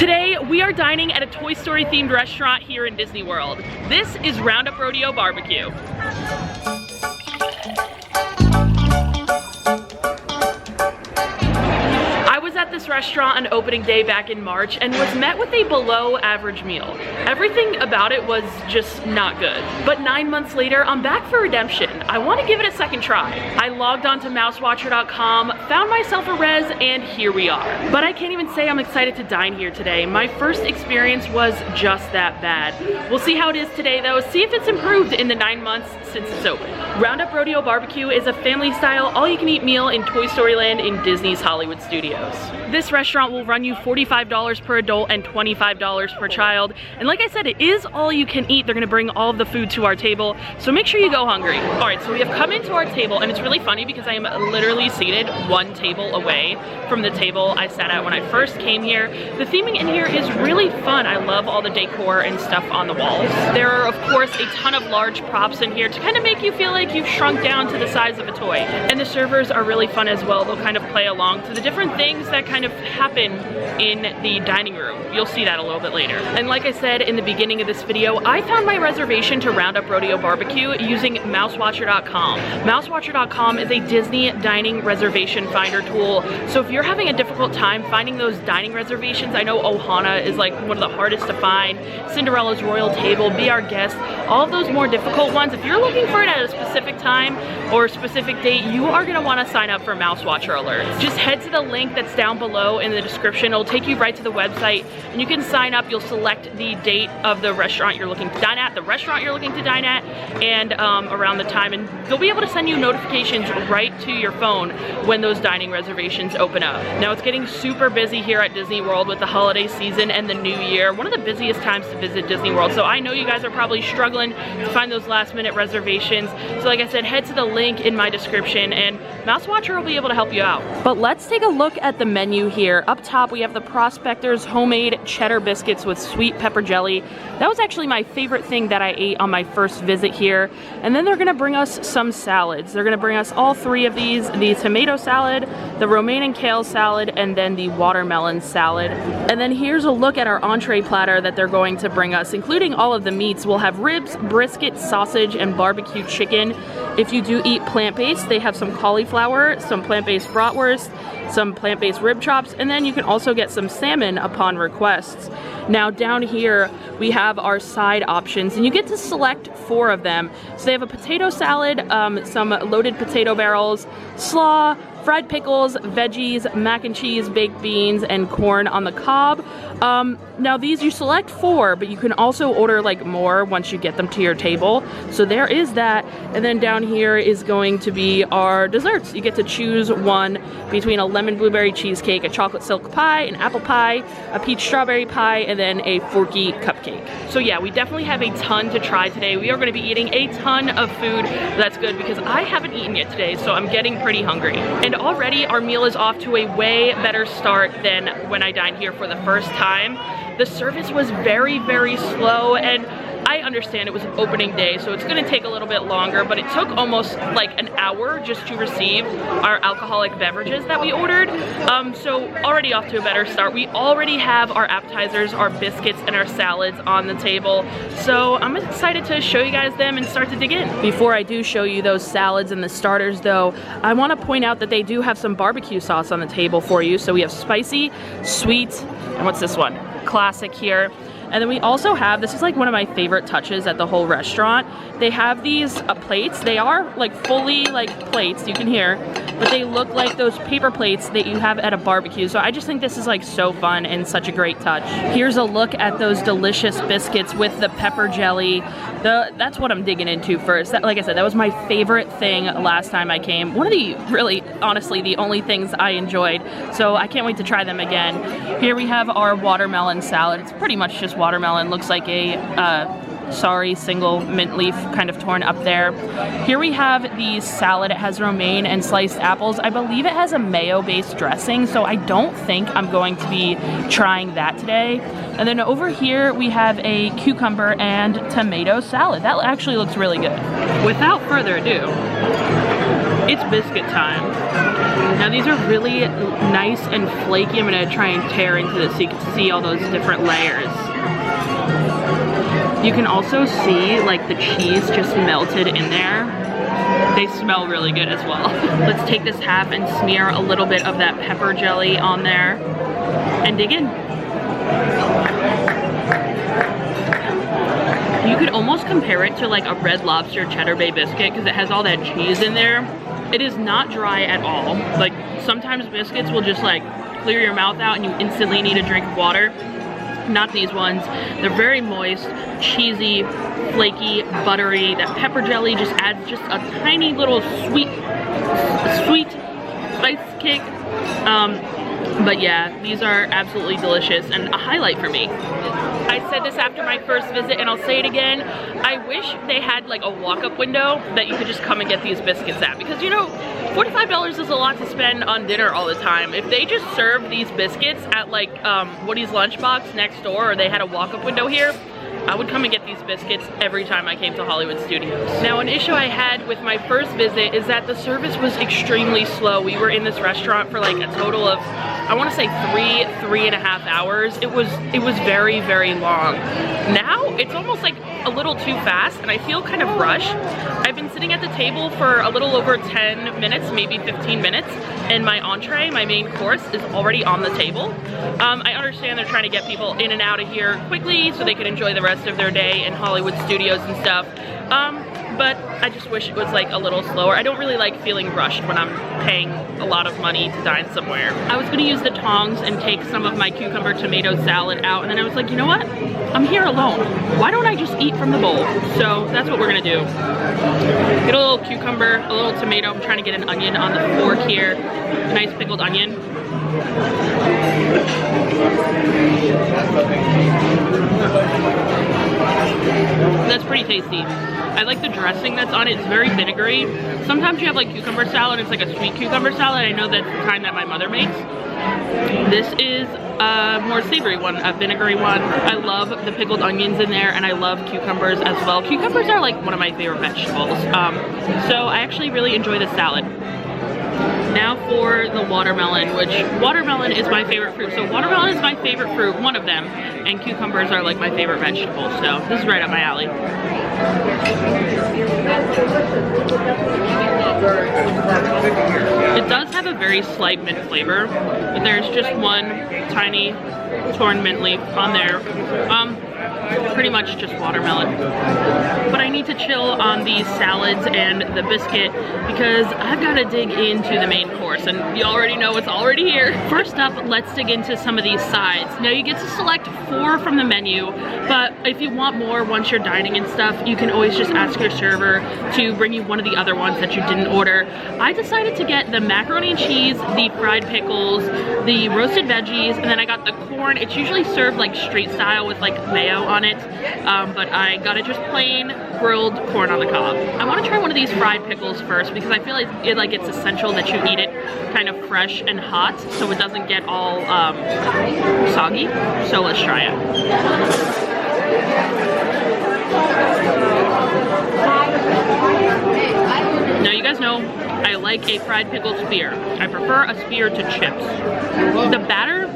Today, we are dining at a Toy Story themed restaurant here in Disney World. This is Roundup Rodeo BBQ. This restaurant on opening day back in March and was met with a below average meal. Everything about it was just not good. But 9 months later, I'm back for redemption. I want to give it a second try. I logged on to mousewatcher.com, found myself a res, and here we are. But I can't even say I'm excited to dine here today. My first experience was just that bad. We'll see how it is today though, see if it's improved in the 9 months since it's open. Roundup Rodeo BBQ is a family-style, all-you-can-eat meal in Toy Story Land in Disney's Hollywood Studios. This restaurant will run you $45 per adult and $25 per child. And like I said, it is all you can eat. They're gonna bring all of the food to our table, so make sure you go hungry. All right, so we have come into our table, and it's really funny because I am literally seated one table away from the table I sat at when I first came here. The theming in here is really fun. I love all the decor and stuff on the walls. There are, of course, a ton of large props in here to kind of make you feel like you've shrunk down to the size of a toy. And the servers are really fun as well. They'll kind of play along to the different things that kind of happen in the dining room. You'll see that a little bit later. And like I said in the beginning of this video, I found my reservation to Roundup Rodeo BBQ using mousewatcher.com. Mousewatcher.com is a Disney dining reservation finder tool. So if you're having a difficult time finding those dining reservations, I know Ohana is like one of the hardest to find, Cinderella's Royal Table, Be Our Guest, all of those more difficult ones. If you're looking for it at a specific time or a specific date, you are gonna wanna sign up for Mousewatcher alerts. Just head to the link that's down below in the description. It'll take you right to the website and you can sign up. You'll select the date of the restaurant you're looking to dine at, the restaurant you're looking to dine at, and around the time, and they'll be able to send you notifications right to your phone when those dining reservations open up. Now it's getting super busy here at Disney World with the holiday season and the new year, one of the busiest times to visit Disney World. So I know you guys are probably struggling to find those last minute reservations. So like I said, head to the link in my description and Mousewatcher will be able to help you out. But let's take a look at the menu here. Up top we have the Prospector's homemade cheddar biscuits with sweet pepper jelly. That was actually my favorite thing that I ate on my first visit here. And then they're gonna bring us some salads. They're gonna bring us all three of these, the tomato salad, the romaine and kale salad, and then the watermelon salad. And then here's a look at our entree platter that they're going to bring us, including all of the meats. We'll have ribs, brisket, sausage, and barbecue chicken. If you do eat plant-based, they have some cauliflower, some plant-based bratwurst, some plant-based rib chops, and then you can also get some salmon upon requests. Now down here we have our side options and you get to select 4 of them. So they have a potato salad, some loaded potato barrels, slaw, fried pickles, veggies, mac and cheese, baked beans, and corn on the cob. Now these you select 4, but you can also order like more once you get them to your table. So there is that. And then down here is going to be our desserts. You get to choose one between a lemon blueberry cheesecake, a chocolate silk pie, an apple pie, a peach strawberry pie, and then a forky cupcake. So yeah, we definitely have a ton to try today. We are going to be eating a ton of food. That's good because I haven't eaten yet today, so I'm getting pretty hungry. And already our meal is off to a way better start than when I dined here for the first time. The service was very, very slow, and I understand it was opening day, so it's gonna take a little bit longer, but it took almost like an hour just to receive our alcoholic beverages that we ordered. So already off to a better start. We already have our appetizers, our biscuits, and our salads on the table. So I'm excited to show you guys them and start to dig in. Before I do show you those salads and the starters though, I wanna point out that they do have some barbecue sauce on the table for you. So we have spicy, sweet, and what's this one? Classic here. And then we also have, this is like one of my favorite touches at the whole restaurant. They have these plates. They are like fully like plates, you can hear, but they look like those paper plates that you have at a barbecue. So I just think this is like so fun and such a great touch. Here's a look at those delicious biscuits with the pepper jelly. That's what I'm digging into first. Like I said, that was my favorite thing last time I came. One of the, really, honestly, the only things I enjoyed. So I can't wait to try them again. Here we have our watermelon salad. It's pretty much just watermelon. Looks like a sorry, single mint leaf kind of torn up there. Here we have the salad. It has romaine and sliced apples. I believe it has a mayo-based dressing, so I don't think I'm going to be trying that today. And then over here we have a cucumber and tomato salad. That actually looks really good. Without further ado, It's biscuit time. Now these are really nice and flaky. I'm gonna try and tear into this so you can see all those different layers. You can also see like the cheese just melted in there. They smell really good as well. Let's take this half and smear a little bit of that pepper jelly on there and dig in. You could almost compare it to like a Red Lobster Cheddar Bay biscuit because it has all that cheese in there. It is not dry at all. Like sometimes biscuits will just like clear your mouth out and you instantly need a drink of water. Not these ones. They're very moist, cheesy, flaky, buttery. That pepper jelly just adds just a tiny little sweet spice kick. But yeah, these are absolutely delicious and a highlight for me. I said this after my first visit and I'll say it again. I wish they had like a walk-up window that you could just come and get these biscuits at, because you know, $45 is a lot to spend on dinner all the time. If they just served these biscuits at like Woody's Lunchbox next door, or they had a walk-up window here, I would come and get these biscuits every time I came to Hollywood Studios. Now, an issue I had with my first visit is that the service was extremely slow. We were in this restaurant for like a total of, I want to say 3.5 hours. It was very, very long. Now, it's almost like a little too fast and I feel kind of rushed. I've been sitting at the table for a little over 10 minutes, maybe 15 minutes, and my entree, my main course, is already on the table. I understand they're trying to get people in and out of here quickly so they can enjoy the rest of their day in Hollywood Studios and stuff. But I just wish it was like a little slower. I don't really like feeling rushed when I'm paying a lot of money to dine somewhere. I was gonna use the tongs and take some of my cucumber tomato salad out, and then I was like, you know what? I'm here alone. Why don't I just eat from the bowl? So that's what we're gonna do. Get a little cucumber, a little tomato. I'm trying to get an onion on the fork here. A nice pickled onion. That's pretty tasty. I like the dressing that's on it. It's very vinegary. Sometimes you have like cucumber salad, it's like a sweet cucumber salad. I know that's the kind that my mother makes. This is a more savory one, a vinegary one. I love the pickled onions in there, and I love cucumbers as well. Cucumbers are like one of my favorite vegetables. So I actually really enjoy the salad. Now for the watermelon, which watermelon is my favorite fruit. So watermelon is my favorite fruit, one of them, and cucumbers are like my favorite vegetables. So this is right up my alley. It does have a very slight mint flavor, but there's just one tiny torn mint leaf on there. Pretty much just watermelon. But I need to chill on these salads and the biscuit because I've got to dig into the main course, and you already know it's already here. First up, let's dig into some of these sides. Now you get to select 4 from the menu, but if you want more once you're dining and stuff, you can always just ask your server to bring you one of the other ones that you didn't order. I decided to get the macaroni and cheese, the fried pickles, the roasted veggies, and then I got the corn. It's usually served like street style with like mayo on it, but I got it just plain grilled corn on the cob. I want to try one of these fried pickles first because I feel like it's essential that you eat it kind of fresh and hot so it doesn't get all soggy. So let's try it. Now you guys know I like a fried pickle spear. I prefer a spear to chips. The batter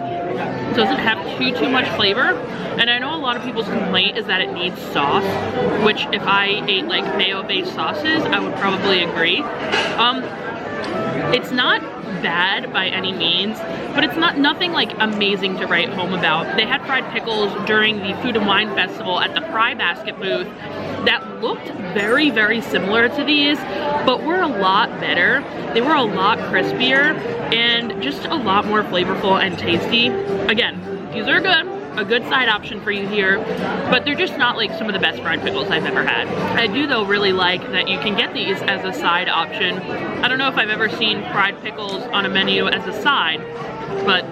doesn't have too much flavor, and I know a lot of people's complaint is that it needs sauce, which if I ate like mayo-based sauces, I would probably agree. It's not bad by any means, but it's nothing like amazing to write home about. They had fried pickles during the Food and Wine Festival at the Fry Basket booth that looked very, very similar to these, but were a lot better. They were a lot crispier and just a lot more flavorful and tasty. Again, these are good. A good side option for you here, but they're just not like some of the best fried pickles I've ever had. I do though really like that you can get these as a side option. I don't know if I've ever seen fried pickles on a menu as a side, but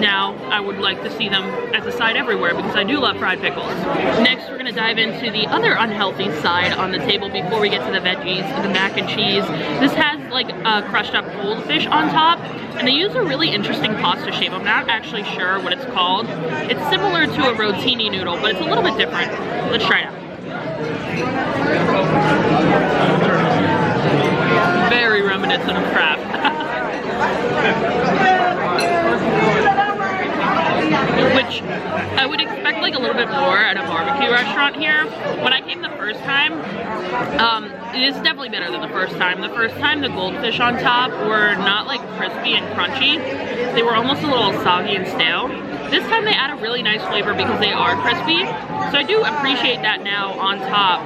now I would like to see them as a side everywhere because I do love fried pickles. Next, we're gonna dive into the other unhealthy side on the table before we get to the veggies, the mac and cheese. This has like a crushed up goldfish on top, and they use a really interesting pasta shape. I'm not actually sure what it's called. It's similar to a rotini noodle, but it's a little bit different. Let's try it out. Very reminiscent instead of crab. Which I would expect like a little bit more at a barbecue restaurant here. When I came the first time, it is definitely better than the first time. The first time the goldfish on top were not like crispy and crunchy. They were almost a little soggy and stale. This time they add a really nice flavor because they are crispy. So I do appreciate that now on top.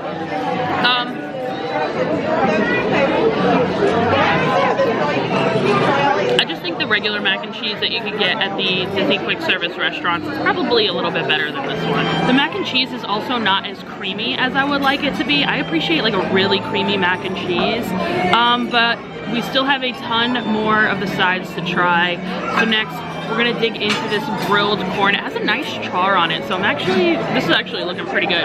I just think the regular mac and cheese that you could get at the Disney quick service restaurants is probably a little bit better than this one. The mac and cheese is also not as creamy as I would like it to be. I appreciate like a really creamy mac and cheese, but we still have a ton more of the sides to try. So next, we're gonna dig into this grilled corn. It has a nice char on it, so this is actually looking pretty good.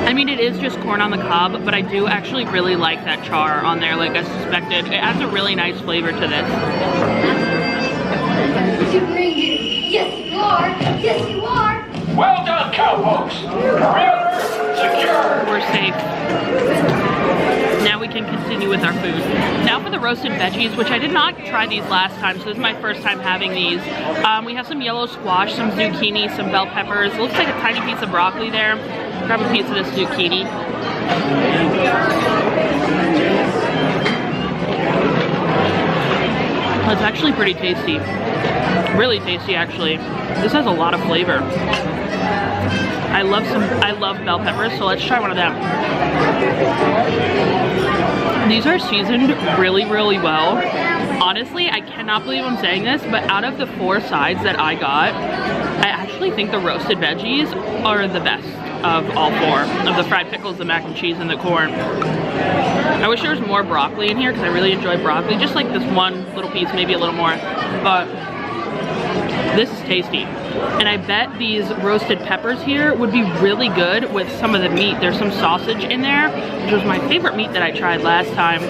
I mean, it is just corn on the cob, but I do actually really like that char on there, like I suspected. It adds a really nice flavor to this. Yes, you are. Yes, you are. Well done, cowpokes. Perimeter secure. We're safe. Now we can continue with our food. Now for the roasted veggies, which I did not try these last time, so this is my first time having these. We have some yellow squash, some zucchini, some bell peppers. It looks like a tiny piece of broccoli there. Grab a piece of this zucchini. Oh, it's actually pretty tasty. Really tasty, actually. This has a lot of flavor. I love bell peppers, so let's try one of them. These are seasoned really, really well. Honestly, I cannot believe I'm saying this, but out of the 4 sides that I got, I actually think the roasted veggies are the best of all 4. Of the fried pickles, the mac and cheese, and the corn. I wish there was more broccoli in here because I really enjoy broccoli. Just like this one little piece, maybe a little more. But this is tasty. And I bet these roasted peppers here would be really good with some of the meat. There's some sausage in there, which was my favorite meat that I tried last time.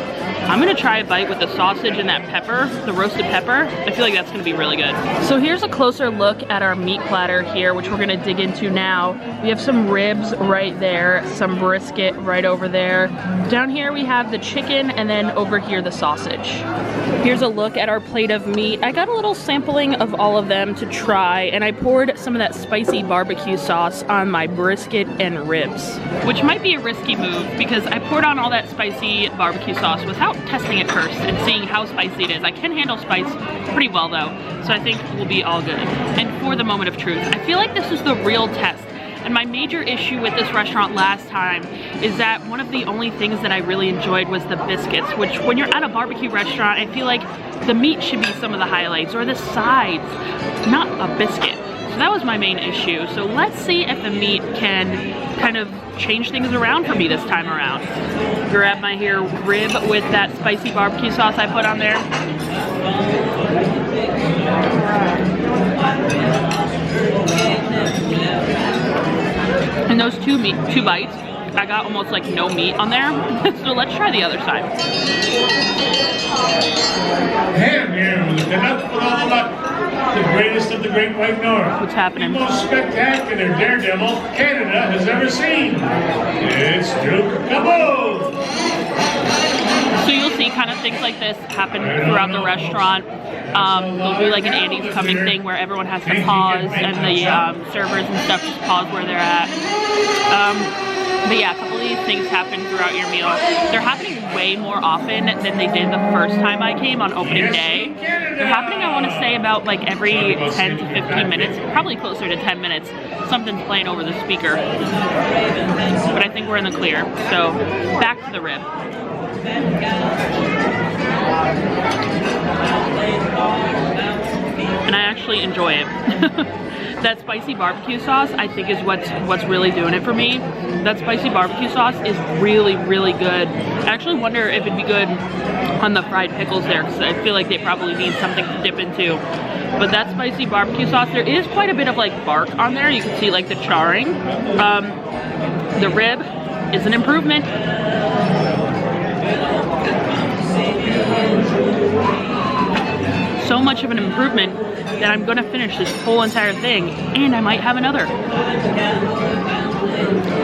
I'm gonna try a bite with the sausage and that pepper, the roasted pepper. I feel like that's gonna be really good. So here's a closer look at our meat platter here, which we're gonna dig into now. We have some ribs right there, some brisket right over there. Down here we have the chicken, and then over here the sausage. Here's a look at our plate of meat. I got a little sampling of all of them to try, and I poured some of that spicy barbecue sauce on my brisket and ribs, which might be a risky move because I poured on all that spicy barbecue sauce without testing it first and seeing how spicy it is. I can handle spice pretty well though, so I think we'll be all good. And for the moment of truth, I feel like this is the real test. And my major issue with this restaurant last time is that one of the only things that I really enjoyed was the biscuits, which when you're at a barbecue restaurant, I feel like the meat should be some of the highlights, or the sides, not a biscuit. So that was my main issue. So let's see if the meat can kind of change things around for me this time around. Grab my here rib with that spicy barbecue sauce I put on there. And those two bites, I got almost like no meat on there. So let's try the other side. The greatest of the Great White North. What's happening? The most spectacular daredevil Canada has ever seen. It's Duke Kaboom! So you'll see kind of things like this happen throughout the restaurant. There'll be like an Andy's Coming thing where everyone has to pause, and the servers and stuff just pause where they're at. But yeah, a couple of these things happen throughout your meal. They're happening way more often than they did the first time I came on opening day. They're happening, I want to say, about like every 10 to 15 minutes, probably closer to 10 minutes. Something's playing over the speaker. But I think we're in the clear. So back to the rib. And I actually enjoy it. That spicy barbecue sauce, I think, is what's really doing it for me. That spicy barbecue sauce is really, really good. I actually wonder if it'd be good on the fried pickles there, because I feel like they probably need something to dip into. But that spicy barbecue sauce, there is quite a bit of like bark on there. You can see like the charring. The rib is an improvement. So much of an improvement that I'm gonna finish this whole entire thing, and I might have another.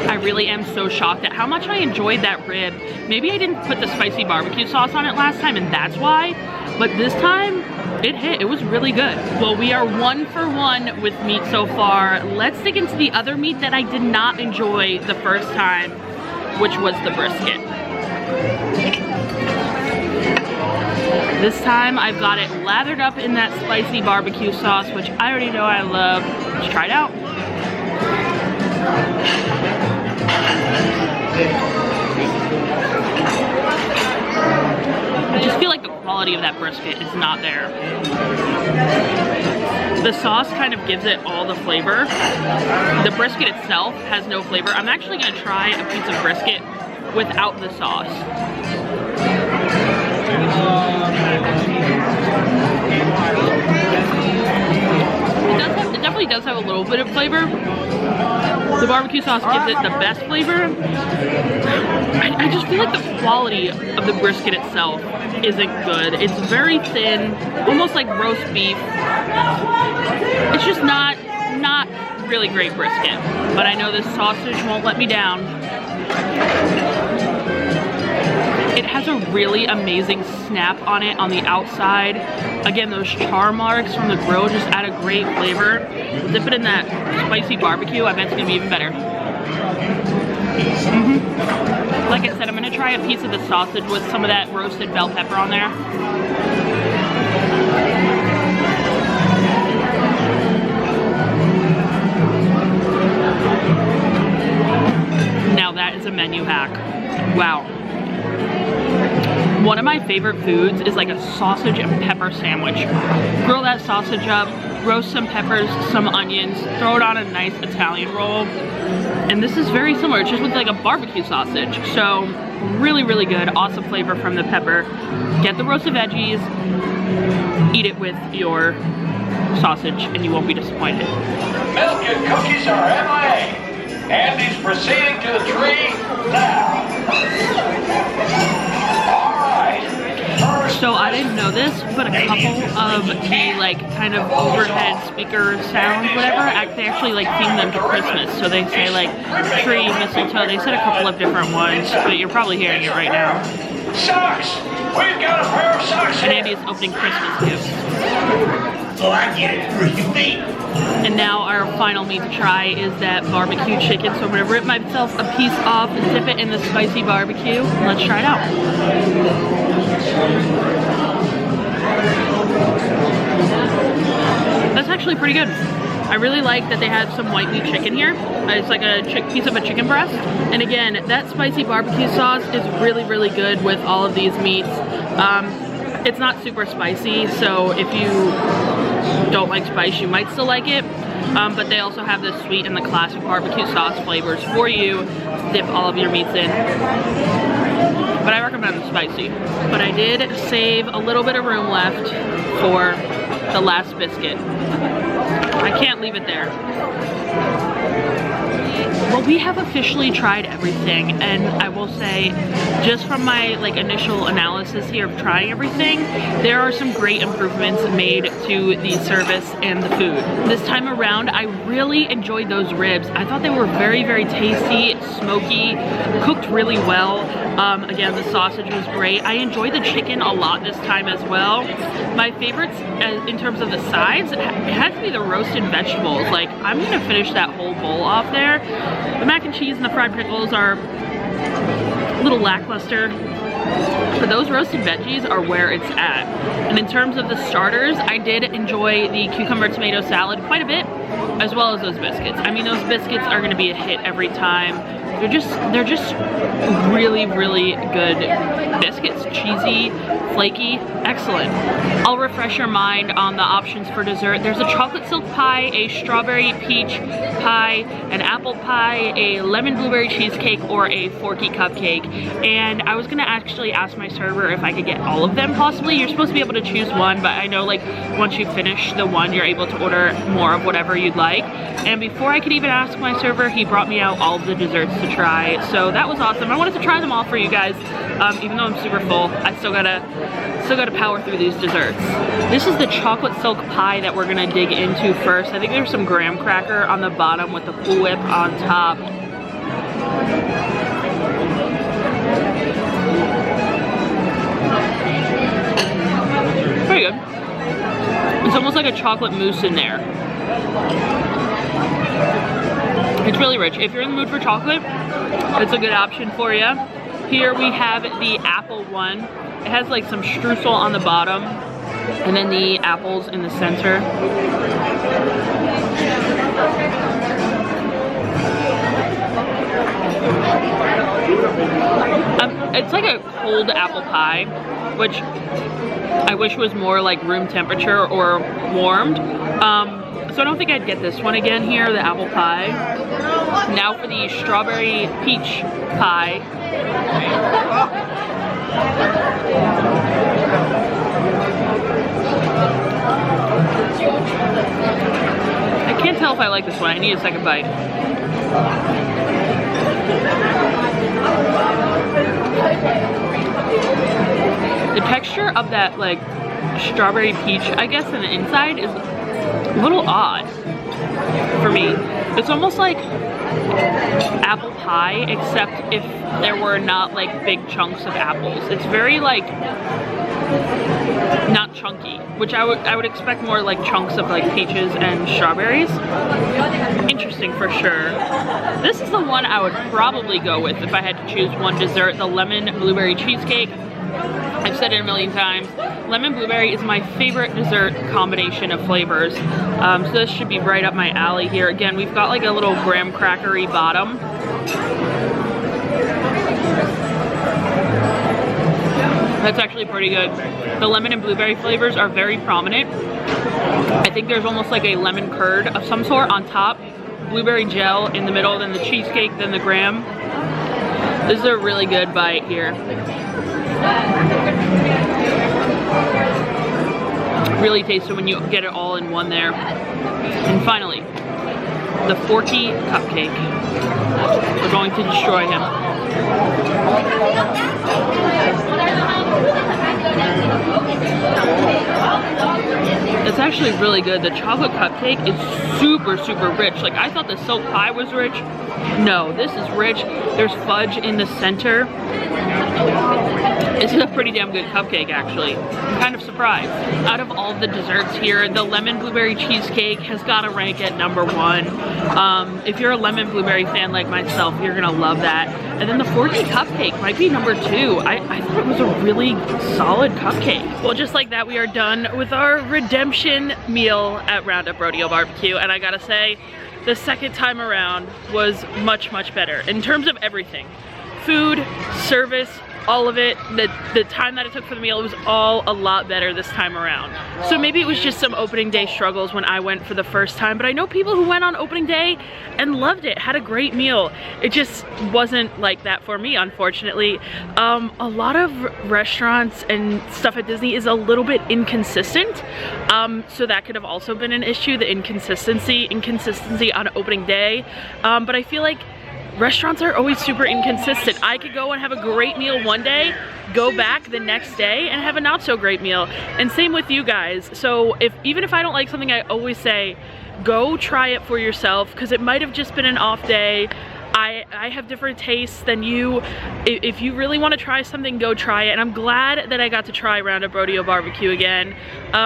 I really am so shocked at how much I enjoyed that rib. Maybe I didn't put the spicy barbecue sauce on it last time and that's why, but this time it hit. It was really good. Well, we are 1 for 1 with meat so far. Let's dig into the other meat that I did not enjoy the first time, which was the brisket. This time I've got it lathered up in that spicy barbecue sauce, which I already know I love. Let's try it out. I just feel like the quality of that brisket is not there. The sauce kind of gives it all the flavor. The brisket itself has no flavor. I'm actually gonna try a piece of brisket without the sauce. It definitely does have a little bit of flavor. The barbecue sauce gives it the best flavor. I just feel like the quality of the brisket itself isn't good. It's very thin, almost like roast beef. It's just not really great brisket. But I know this sausage won't let me down. It has a really amazing snap on it on the outside. Again, those char marks from the grill just add a great flavor. Dip it in that spicy barbecue, I bet it's gonna be even better. Like I said, I'm gonna try a piece of the sausage with some of that roasted bell pepper on there. Now that is a menu hack. Wow. One of my favorite foods is like a sausage and pepper sandwich. Grill that sausage up, roast some peppers, some onions, throw it on a nice Italian roll. And this is very similar, it's just with like a barbecue sausage. So really, really good, awesome flavor from the pepper. Get the roasted veggies, eat it with your sausage and you won't be disappointed. Milk and cookies are MIA. Andy's proceeding to the tree now. So I didn't know this, but a couple of the like kind of overhead speaker sounds, whatever, they actually like theme them to Christmas. So they say like tree, mistletoe, they said a couple of different ones, but you're probably hearing it right now. Socks! We've got a pair of socks And here. Andy is opening Christmas gifts. Oh, I get it. 3 feet. And now our final meat to try is that barbecue chicken. So I'm gonna rip myself a piece off and dip it in the spicy barbecue. Let's try it out. That's actually pretty good. I really like that they have some white meat chicken here. It's like a piece of a chicken breast. And again, that spicy barbecue sauce is really, really good with all of these meats. It's not super spicy, so if you don't like spice, you might still like it. But they also have the sweet and the classic barbecue sauce flavors for you to dip all of your meats in. But I recommend the spicy. But I did save a little bit of room left for the last biscuit. I can't leave it there. Well, we have officially tried everything, and I will say, just from my like initial analysis here of trying everything, there are some great improvements made to the service and the food. This time around, I really enjoyed those ribs. I thought they were very, very tasty, smoky, cooked really well. Again, the sausage was great. I enjoyed the chicken a lot this time as well. My favorites in terms of the sides, it had to be the roasted vegetables. Like, I'm gonna finish that whole bowl off there. The mac and cheese and the fried pickles are a little lackluster, but those roasted veggies are where it's at. And in terms of the starters, I did enjoy the cucumber tomato salad quite a bit, as well as those biscuits. I mean, those biscuits are gonna be a hit every time. They're just really, really good biscuits. Cheesy, flaky, excellent. I'll refresh your mind on the options for dessert. There's a chocolate silk pie, a strawberry peach pie, an apple pie, a lemon blueberry cheesecake, or a forky cupcake. And I was gonna actually ask my server if I could get all of them possibly. You're supposed to be able to choose one, but I know like once you finish the one, you're able to order more of whatever you'd like. And before I could even ask my server, he brought me out all of the desserts to try. So that was awesome. I wanted to try them all for you guys. Even though I'm super full, I still gotta Still gotta power through these desserts. This is the chocolate silk pie that we're gonna dig into first. I think there's some graham cracker on the bottom with the Cool Whip on top. Pretty good. It's almost like a chocolate mousse in there. It's really rich. If you're in the mood for chocolate, it's a good option for you. Here we have the apple one. It has like some streusel on the bottom and then the apples in the center. It's like a cold apple pie, which I wish was more like room temperature or warmed. So I don't think I'd get this one again here, the apple pie. Now for the strawberry peach pie. I can't tell if I like this one. I need a second bite. The texture of that like strawberry peach, I guess, in the inside is a little odd for me. It's almost like apple pie, except if there were not like big chunks of apples. It's very like not chunky, which I would expect more like chunks of like peaches and strawberries. Interesting for sure. This is the one I would probably go with if I had to choose one dessert, the lemon blueberry cheesecake. I've said it a million times. Lemon blueberry is my favorite dessert combination of flavors. So this should be right up my alley here. Again, we've got like a little graham crackery bottom. That's actually pretty good. The lemon and blueberry flavors are very prominent. I think there's almost like a lemon curd of some sort on top, blueberry gel in the middle, then the cheesecake, then the graham. This is a really good bite here. Really tasty when you get it all in one there. And finally, the Forky cupcake. We're going to destroy him. It's actually really good. The chocolate cupcake is super, super rich. Like, I thought the silk pie was rich. No, this is rich. There's fudge in the center. This is a pretty damn good cupcake, actually. I'm kind of surprised. Out of all the desserts here, the lemon blueberry cheesecake has got to rank at #1. If you're a lemon blueberry fan like myself, you're gonna love that. And then the Forky cupcake might be #2. I thought it was a really solid cupcake. Well, just like that, we are done with our redemption meal at Roundup Rodeo BBQ. And I gotta say, the second time around was much, much better in terms of everything. Food, service, all of it. The time that it took for the meal, it was all a lot better this time around. So maybe it was just some opening day struggles when I went for the first time, but I know people who went on opening day and loved it, had a great meal. It just wasn't like that for me, unfortunately. A lot of restaurants and stuff at Disney is a little bit inconsistent, so that could have also been an issue, the inconsistency on opening day. But I feel like restaurants are always super inconsistent. I could go and have a great meal one day, go back the next day and have a not so great meal. And same with you guys. So even if I don't like something, I always say, go try it for yourself, because it might have just been an off day. I have different tastes than you. If you really want to try something, go try it. And I'm glad that I got to try Roundup Rodeo BBQ again,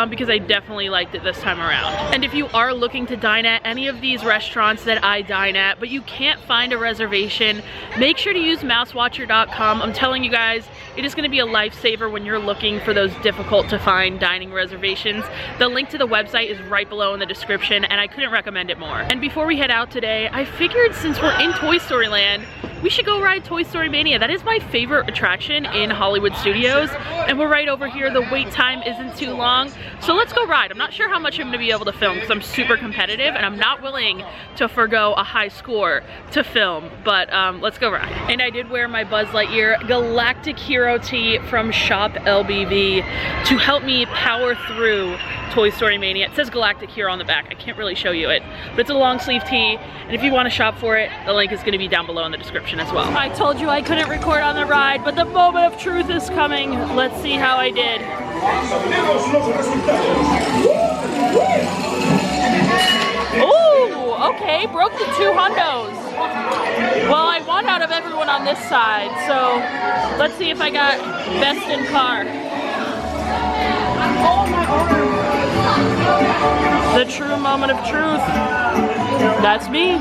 because I definitely liked it this time around. And if you are looking to dine at any of these restaurants that I dine at, but you can't find a reservation, make sure to use mousewatcher.com. I'm telling you guys, it is going to be a lifesaver when you're looking for those difficult to find dining reservations. The link to the website is right below in the description, and I couldn't recommend it more. And before we head out today, I figured since we're in Toy Story Land, we should go ride Toy Story Mania. That is my favorite attraction in Hollywood Studios, and we're right over here. The wait time isn't too long, so let's go ride. I'm not sure how much I'm going to be able to film because I'm super competitive and I'm not willing to forgo a high score to film, but let's go ride. And I did wear my Buzz Lightyear Galactic Hero tee from Shop LBV to help me power through Toy Story Mania. It says Galactic Hero on the back. I can't really show you it, but it's a long sleeve tee, and if you want to shop for it, the link is going to be down down below in the description as well. I told you I couldn't record on the ride, but the moment of truth is coming. Let's see how I did. Ooh, okay, broke the 2 hundos. Well, I won out of everyone on this side, so let's see if I got best in car. The true moment of truth. That's me.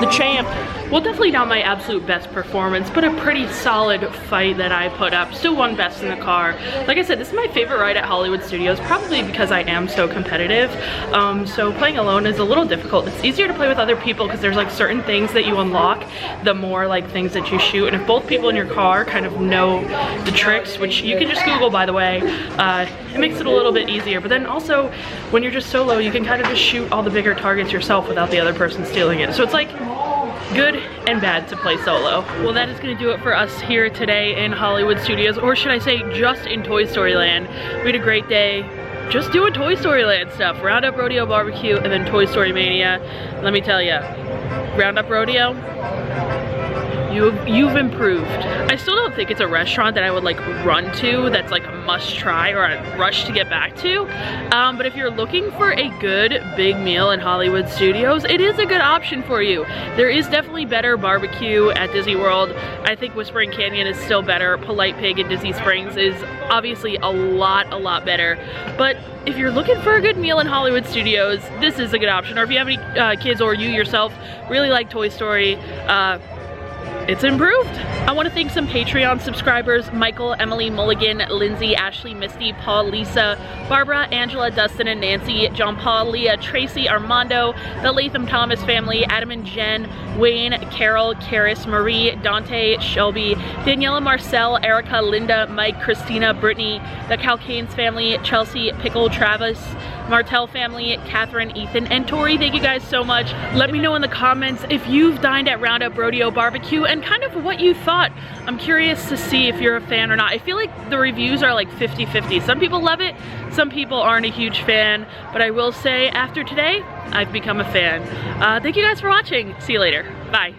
The champ. Well, definitely not my absolute best performance, but a pretty solid fight that I put up. Still won best in the car. Like I said, this is my favorite ride at Hollywood Studios, probably because I am so competitive. So playing alone is a little difficult. It's easier to play with other people because there's like certain things that you unlock the more like things that you shoot. And if both people in your car kind of know the tricks, which you can just Google, by the way, it makes it a little bit easier. But then also, when you're just solo, you can kind of just shoot all the bigger targets yourself without the other person stealing it. So it's like good and bad to play solo. Well, that is gonna do it for us here today in Hollywood Studios, or should I say just in Toy Story Land. We had a great day just doing Toy Story Land stuff. Roundup Rodeo BBQ and then Toy Story Mania. Let me tell you, Roundup Rodeo, you've improved. I still don't think it's a restaurant that I would like run to that's like a must try or a rush to get back to. But if you're looking for a good big meal in Hollywood Studios, it is a good option for you. There is definitely better barbecue at Disney World. I think Whispering Canyon is still better. Polite Pig in Disney Springs is obviously a lot better. But if you're looking for a good meal in Hollywood Studios, this is a good option. Or if you have any kids or you yourself really like Toy Story, it's improved. I want to thank some Patreon subscribers: Michael, Emily, Mulligan, Lindsay, Ashley, Misty, Paul, Lisa, Barbara, Angela, Dustin and Nancy, John Paul, Leah, Tracy, Armando, the Latham Thomas family, Adam and Jen, Wayne, Carol, Karis, Marie, Dante, Shelby, Daniela, Marcel, Erica, Linda, Mike, Christina, Brittany, the Calcanes family, Chelsea, Pickle, Travis, Martell family, Catherine, Ethan, and Tori. Thank you guys so much. Let me know in the comments if you've dined at Roundup Rodeo BBQ and kind of what you thought. I'm curious to see if you're a fan or not. I feel like the reviews are like 50-50. Some people love it, some people aren't a huge fan, but I will say after today, I've become a fan. Thank you guys for watching. See you later. Bye.